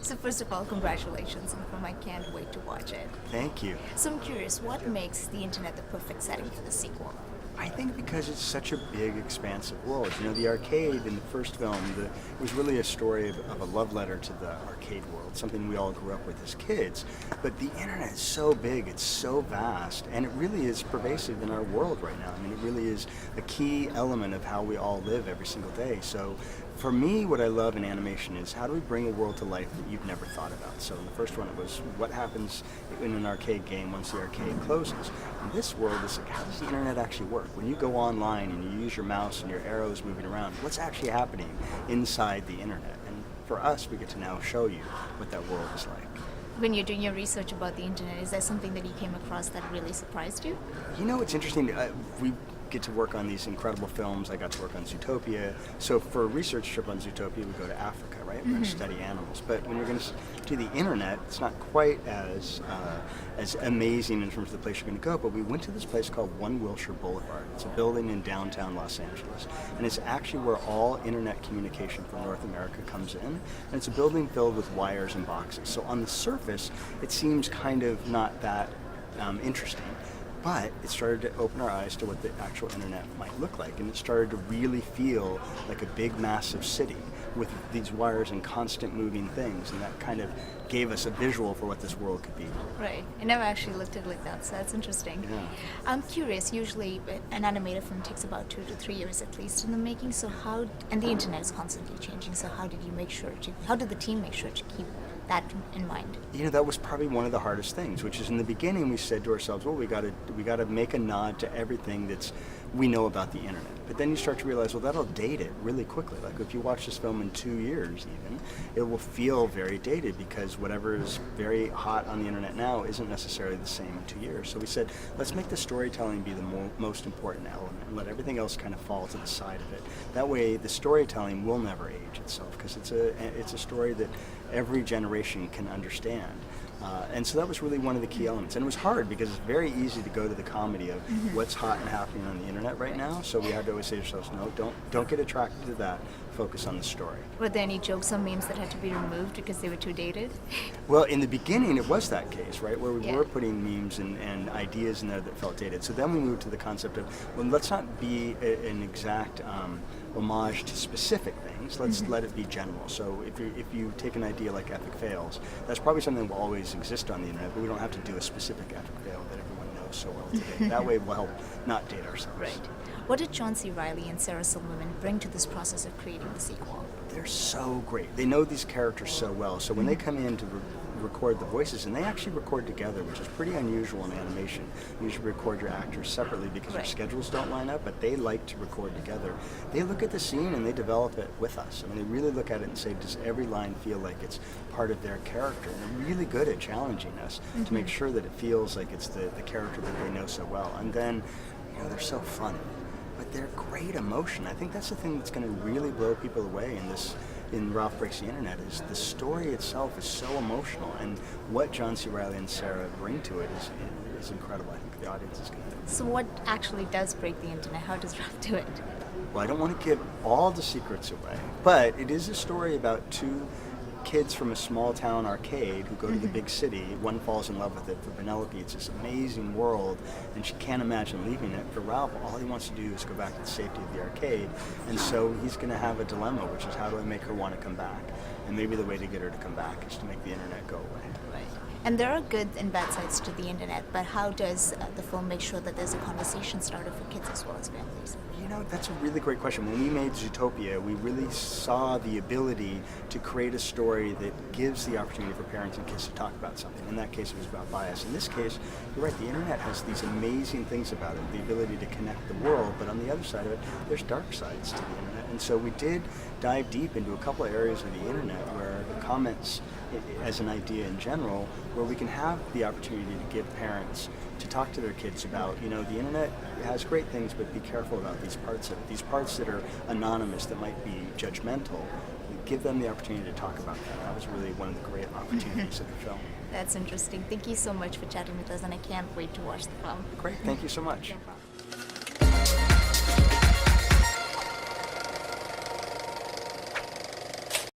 So first of all, congratulations on film. I can't wait to watch it. Thank you. So I'm curious, what makes the internet the perfect setting for the sequel? I think because it's such a big, expansive world. You know, the arcade in the first film, it was really a story of a love letter to the arcade world, something we all grew up with as kids. But the internet is so big, it's so vast, and it really is pervasive in our world right now. I mean, it really is a key element of how we all live every single day. So for me, what I love in animation is how do we bring a world to life that you've never thought about? So in the first one, it was what happens in an arcade game once the arcade closes. In this world, it's like, how does the internet actually work? When you go online and you use your mouse and your arrows moving around, what's actually happening inside the internet? And for us, we get to now show you what that world is like. When you're doing your research about the internet, is there something that you came across that really surprised you? You know, it's interesting. We get to work on these incredible films. I got to work on Zootopia. So for a research trip on Zootopia, we go to Africa, right? We're going to study animals. But when you're going to do the internet, it's not quite as amazing in terms of the place you're going to go. But we went to this place called One Wilshire Boulevard. It's a building in downtown Los Angeles. And it's actually where all internet communication from North America comes in. And it's a building filled with wires and boxes. So on the surface, it seems kind of not that interesting. But it started to open our eyes to what the actual internet might look like, and it started to really feel like a big, massive city with these wires and constant moving things, and that kind of gave us a visual for what this world could be. Right. I never actually looked at it like that, so that's interesting. Yeah. I'm curious, usually an animated film takes about 2 to 3 years at least in the making, so and the internet is constantly changing, so how did the team make sure to keep that in mind? You know, that was probably one of the hardest things, which is in the beginning we said to ourselves, well, we got to make a nod to everything we know about the internet. But then you start to realize, well, that'll date it really quickly. Like if you watch this film in 2 years even, it will feel very dated because whatever is very hot on the internet now isn't necessarily the same in 2 years. So we said, let's make the storytelling be the most important element and let everything else kind of fall to the side of it. That way the storytelling will never age itself because it's a story that every generation can understand. And so that was really one of the key elements. And it was hard because it's very easy to go to the comedy of what's hot and happening on the internet right now. So we had to always say to ourselves, no, don't get attracted to that. Focus on the story. Were there any jokes or memes that had to be removed because they were too dated? Well, in the beginning, it was that case, right, where we Yeah. were putting memes and ideas in there that felt dated. So then we moved to the concept of, well, let's not be an exact homage to specific things. Let's let it be general. So if you take an idea like epic fails, that's probably something that will always exist on the internet, but we don't have to do a specific epic fail that everyone knows so well today. That way we'll help not date ourselves. Right. What did John C. Reilly and Sarah Silverman bring to this process of creating the sequel? They're so great. They know these characters so well. So when they come in to record the voices, and they actually record together, which is pretty unusual in animation. You usually record your actors separately because their Right. schedules don't line up, but they like to record together. They look at the scene and they develop it with us. I mean, they really look at it and say, does every line feel like it's part of their character? And they're really good at challenging us to make sure that it feels like it's the character that they know so well. And then, you know, they're so funny. But they're great emotion. I think that's the thing that's going to really blow people away in Ralph Breaks the Internet is the story itself is so emotional, and what John C. Reilly and Sarah bring to it is incredible. I think the audience is going to. So what actually does break the internet? How does Ralph do it? Well, I don't want to give all the secrets away, but it is a story about two kids from a small town arcade who go to the big city. One falls in love with it. For Penelope, it's this amazing world, and she can't imagine leaving it. For Ralph, all he wants to do is go back to the safety of the arcade, and so he's going to have a dilemma, which is how do I make her want to come back? And maybe the way to get her to come back is to make the internet go away. Right. And there are good and bad sides to the internet, but how does the film make sure that there's a conversation starter for kids as well as families? You know, that's a really great question. When we made Zootopia, we really saw the ability to create a story that gives the opportunity for parents and kids to talk about something. In that case, it was about bias. In this case, you're right, the internet has these amazing things about it, the ability to connect the world, but on the other side of it, there's dark sides to the internet. And so we did dive deep into a couple of areas of the internet where the comments as an idea in general, where we can have the opportunity to give parents to talk to their kids about, you know, the internet has great things, but be careful about these parts of it. These parts that are anonymous, that might be judgmental, give them the opportunity to talk about that. That was really one of the great opportunities of the film. That's interesting. Thank you so much for chatting with us, and I can't wait to watch the film. Great, thank you so much. No problem.